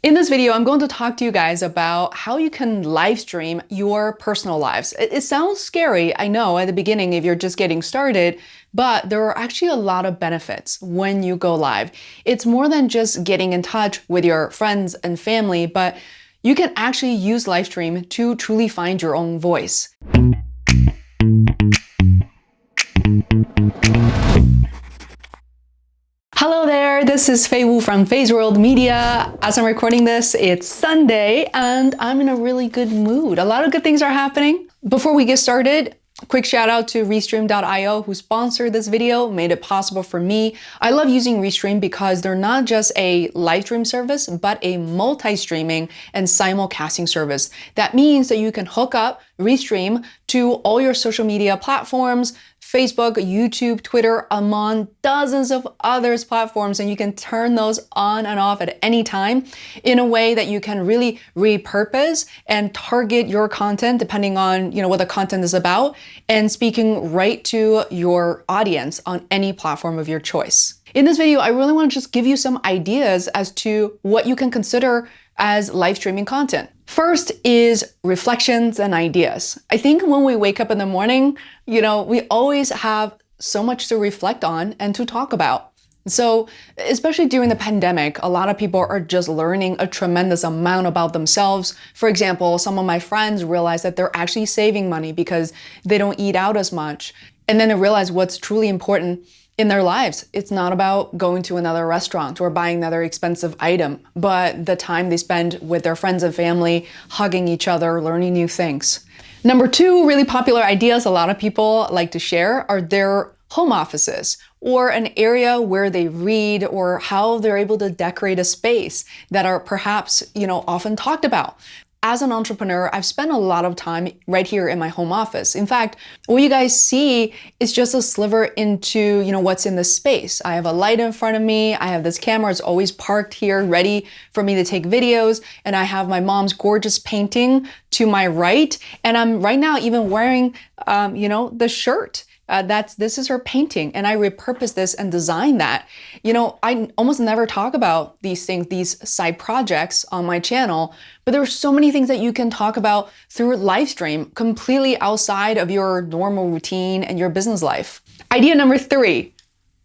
In this video, I'm going to talk to you guys about how you can live stream your personal lives. It sounds scary, I know, at the beginning if you're just getting started, but there are actually a lot of benefits when you go live. It's more than just getting in touch with your friends and family, but you can actually use live stream to truly find your own voice. Hello there, this is Fei Wu from Feisworld Media. As I'm recording this, it's Sunday and I'm in a really good mood. A lot of good things are happening. Before we get started, quick shout out to restream.io who sponsored this video, made it possible for me. I love using Restream because they're not just a live stream service, but a multi-streaming and simulcasting service. That means that you can hook up Restream to all your social media platforms, Facebook, YouTube, Twitter, among dozens of others platforms, and you can turn those on and off at any time in a way that you can really repurpose and target your content depending on what the content is about and speaking right to your audience on any platform of your choice. In this video, I really want to just give you some ideas as to what you can consider as live streaming content. First is reflections and ideas. I think when we wake up in the morning, we always have so much to reflect on and to talk about. So, especially during the pandemic, a lot of people are just learning a tremendous amount about themselves. For example, some of my friends realize that they're actually saving money because they don't eat out as much. And then they realize what's truly important in their lives. It's not about going to another restaurant or buying another expensive item, but the time they spend with their friends and family, hugging each other, learning new things. Number two, really popular ideas a lot of people like to share are their home offices or an area where they read or how they're able to decorate a space that are perhaps, often talked about. As an entrepreneur, I've spent a lot of time right here in my home office. In fact, what you guys see is just a sliver into, what's in the space. I have a light in front of me. I have this camera. It's always parked here, ready for me to take videos. And I have my mom's gorgeous painting to my right. And I'm right now even wearing, the shirt. This is her painting, and I repurposed this and designed that. I almost never talk about these things, these side projects on my channel, but there are so many things that you can talk about through live stream, completely outside of your normal routine and your business life. Idea number three.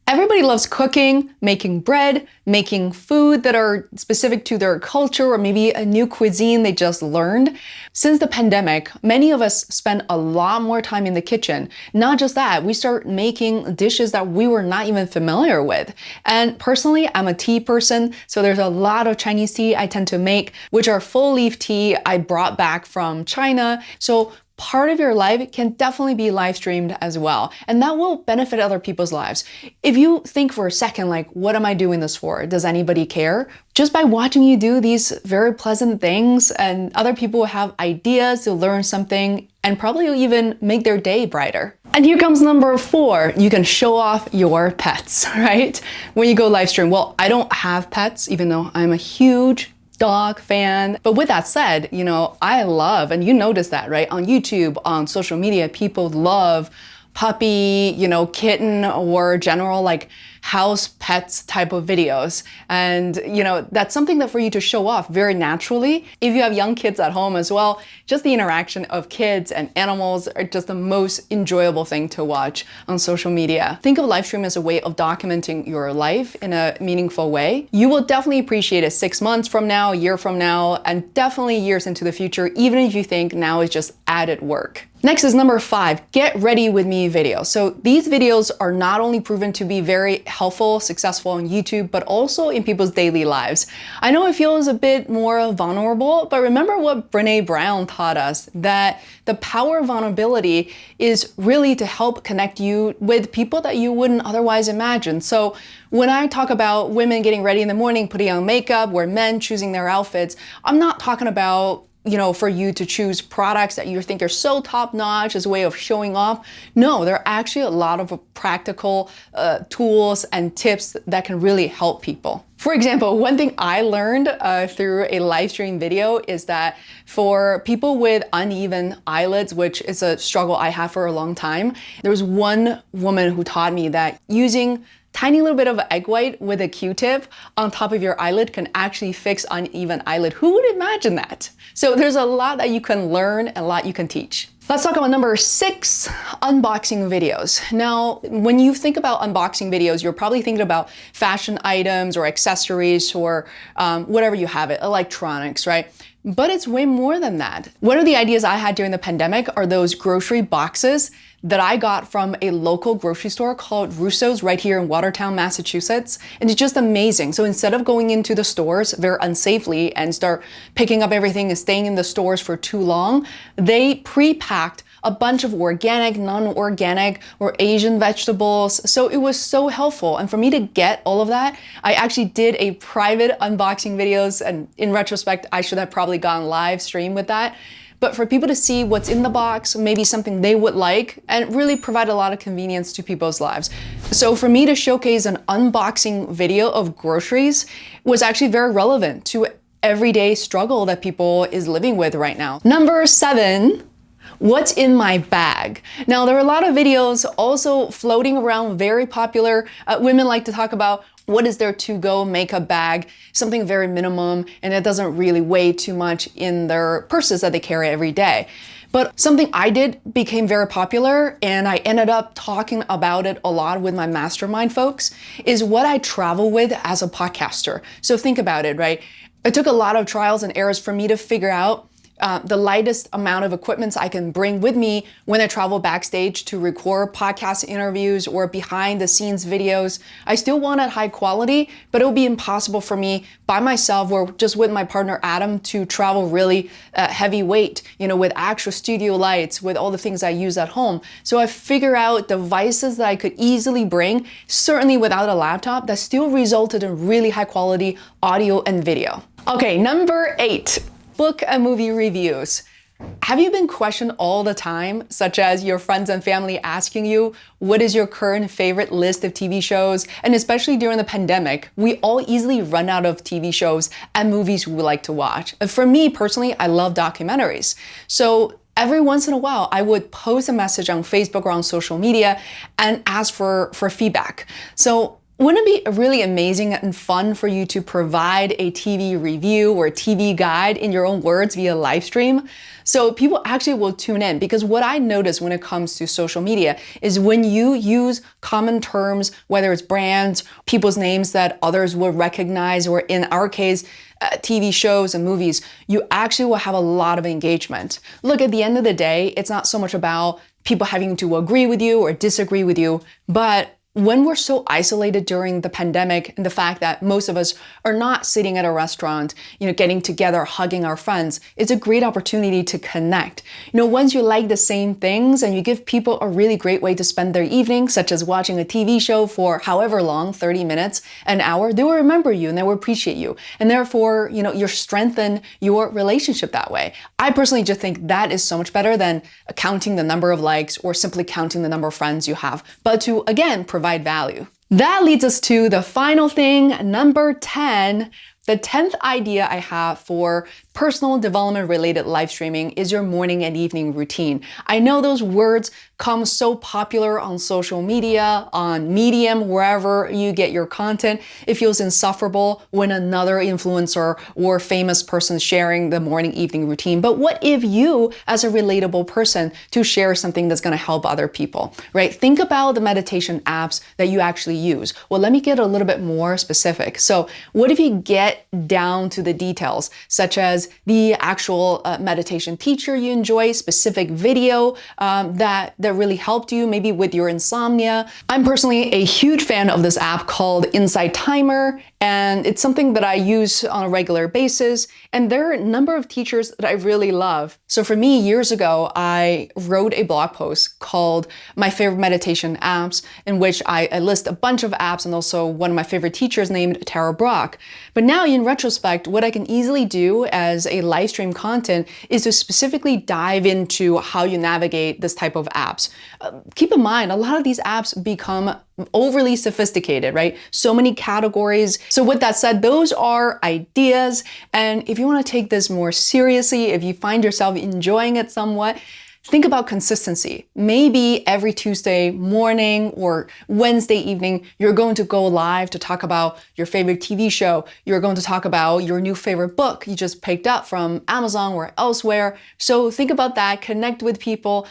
Everybody loves cooking, making bread, making food that are specific to their culture or maybe a new cuisine they just learned. Since the pandemic, many of us spend a lot more time in the kitchen. Not just that, we start making dishes that we were not even familiar with. And personally, I'm a tea person, so there's a lot of Chinese tea I tend to make, which are full leaf tea I brought back from China. So part of your life can definitely be live streamed as well. And that will benefit other people's lives. If you think for a second, like, what am I doing this for? Does anybody care? Just by watching you do these very pleasant things and other people will have ideas to learn something and probably even make their day brighter. And here comes number four. You can show off your pets, right? When you go live stream. Well, I don't have pets, even though I'm a huge dog fan. But with that said, I love, and you notice that, right? On YouTube, on social media, people love puppy, kitten, or general house pets type of videos. And, that's something that for you to show off very naturally. If you have young kids at home as well, just the interaction of kids and animals are just the most enjoyable thing to watch on social media. Think of live stream as a way of documenting your life in a meaningful way. You will definitely appreciate it 6 months from now, a year from now, and definitely years into the future, even if you think now is just added work. Next is number five, get ready with me videos. So these videos are not only proven to be very helpful, successful on YouTube, but also in people's daily lives. I know it feels a bit more vulnerable, but remember what Brené Brown taught us, that the power of vulnerability is really to help connect you with people that you wouldn't otherwise imagine. So when I talk about women getting ready in the morning, putting on makeup, or men choosing their outfits, I'm not talking about for you to choose products that you think are so top-notch as a way of showing off. No, there are actually a lot of practical tools and tips that can really help people. For example, one thing I learned through a live stream video is that for people with uneven eyelids, which is a struggle I had for a long time, there was one woman who taught me that using tiny little bit of egg white with a Q-tip on top of your eyelid can actually fix uneven eyelid. Who would imagine that? So there's a lot that you can learn and a lot you can teach. Let's talk about number 6, unboxing videos. Now, when you think about unboxing videos, you're probably thinking about fashion items or accessories or whatever you have it, electronics, right? But it's way more than that. One of the ideas I had during the pandemic are those grocery boxes that I got from a local grocery store called Russo's right here in Watertown, Massachusetts. And it's just amazing. So instead of going into the stores very unsafely and start picking up everything and staying in the stores for too long, they pre-packed a bunch of organic, non-organic, or Asian vegetables. So it was so helpful. And for me to get all of that, I actually did a private unboxing videos. And in retrospect, I should have probably gone live stream with that. But for people to see what's in the box, maybe something they would like, and really provide a lot of convenience to people's lives. So for me to showcase an unboxing video of groceries was actually very relevant to everyday struggle that people is living with right now. Number 7, what's in my bag? Now, there are a lot of videos also floating around, very popular. Women like to talk about what is their to-go makeup bag, something very minimum, and it doesn't really weigh too much in their purses that they carry every day. But something I did became very popular, and I ended up talking about it a lot with my mastermind folks, is what I travel with as a podcaster. So think about it, right? It took a lot of trials and errors for me to figure out the lightest amount of equipment I can bring with me when I travel backstage to record podcast interviews or behind the scenes videos. I still wanted high quality, but it would be impossible for me by myself or just with my partner Adam to travel really heavy weight, with actual studio lights, with all the things I use at home. So I figured out devices that I could easily bring, certainly without a laptop, that still resulted in really high quality audio and video. Okay, number 8. Book and movie reviews. Have you been questioned all the time, such as your friends and family asking you, what is your current favorite list of TV shows? And especially during the pandemic, we all easily run out of TV shows and movies we like to watch. For me personally, I love documentaries. So every once in a while, I would post a message on Facebook or on social media and ask for feedback. So wouldn't it be really amazing and fun for you to provide a TV review or a TV guide in your own words via live stream? So people actually will tune in, because what I notice when it comes to social media is when you use common terms, whether it's brands, people's names that others will recognize, or in our case, TV shows and movies, you actually will have a lot of engagement. Look, at the end of the day, it's not so much about people having to agree with you or disagree with you, but when we're so isolated during the pandemic and the fact that most of us are not sitting at a restaurant, getting together, hugging our friends, it's a great opportunity to connect. Once you like the same things and you give people a really great way to spend their evening, such as watching a TV show for however long, 30 minutes, an hour, they will remember you and they will appreciate you. And therefore, you strengthen your relationship that way. I personally just think that is so much better than counting the number of likes or simply counting the number of friends you have, but to, again, provide value. That leads us to the final thing, number 10. The 10th idea I have for personal development related live streaming is your morning and evening routine. I know those words come so popular on social media, on Medium, wherever you get your content. It feels insufferable when another influencer or famous person is sharing the morning evening routine. But what if you, as a relatable person, to share something that's going to help other people, right? Think about the meditation apps that you actually use. Well, let me get a little bit more specific. So what if you get down to the details, such as the actual meditation teacher you enjoy, specific video that really helped you, maybe with your insomnia. I'm personally a huge fan of this app called Insight Timer, and it's something that I use on a regular basis. And there are a number of teachers that I really love. So for me, years ago, I wrote a blog post called My Favorite Meditation Apps, in which I list a bunch of apps and also one of my favorite teachers named Tara Brach. But now in retrospect, what I can easily do as a live stream content is to specifically dive into how you navigate this type of apps. Keep in mind, a lot of these apps become overly sophisticated, right? So many categories. So with that said, those are ideas. And if you want to take this more seriously, if you find yourself enjoying it somewhat, think about consistency. Maybe every Tuesday morning or Wednesday evening, you're going to go live to talk about your favorite TV show. You're going to talk about your new favorite book you just picked up from Amazon or elsewhere. So think about that, connect with people.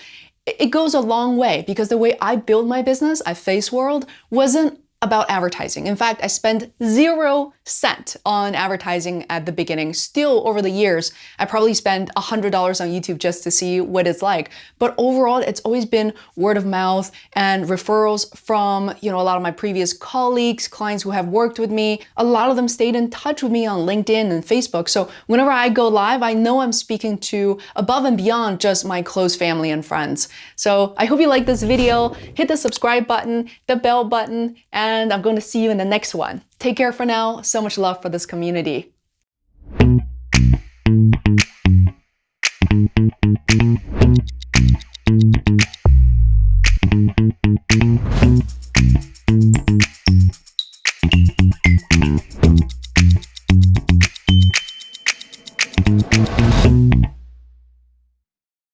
It goes a long way because the way I built my business at Feisworld wasn't about advertising. In fact, I spent 0 cents on advertising at the beginning. Still, over the years, I probably spent $100 on YouTube just to see what it's like. But overall, it's always been word of mouth and referrals from, a lot of my previous colleagues, clients who have worked with me. A lot of them stayed in touch with me on LinkedIn and Facebook. So whenever I go live, I know I'm speaking to above and beyond just my close family and friends. So I hope you like this video. Hit the subscribe button, the bell button, and I'm going to see you in the next one. Take care for now. So much love for this community.